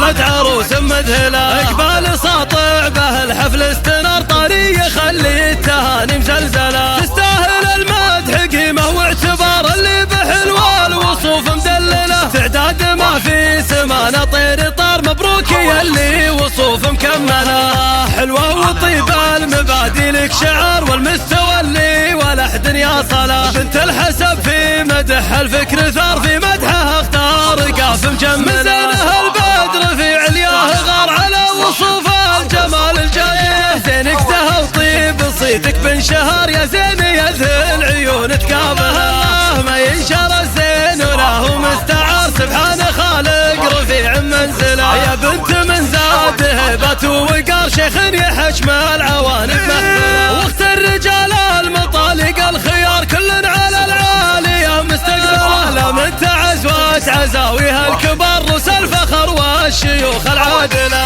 ولد عروس مذهله، اقبال ساطع به الحفل استنار طري يخلي التهاني مزلزله. تستاهل المدح قيمه واعتبار اللي بحلوه الوصوف مدلله، تعداد ما في سمانه طير طار مبروك يلي وصوف مكمله. حلوه وطيبه المبادئ لك شعار والمستوى اللي ولا احد يصله. بنت الحسب في مدح الفكر ثار في مدحها اختار قاف مجمله. مزينها البدر في علياه غار على وصوف الجمال الجايه. زينك زها وطيب صيتك بنشهر يا زين يذهل عيون تقابله. ما ينشر الزين وله مستعار سبحان خالق رفيع منزله. يا بنت من زاد هبة ووقار شيخ يحشم العوانب مهله. واخت الرجال المطالق الخيار كل على العالية مستقبله. لا من تعز وتعزاويها الكبار رؤوس الفخر والشيوخ العادله.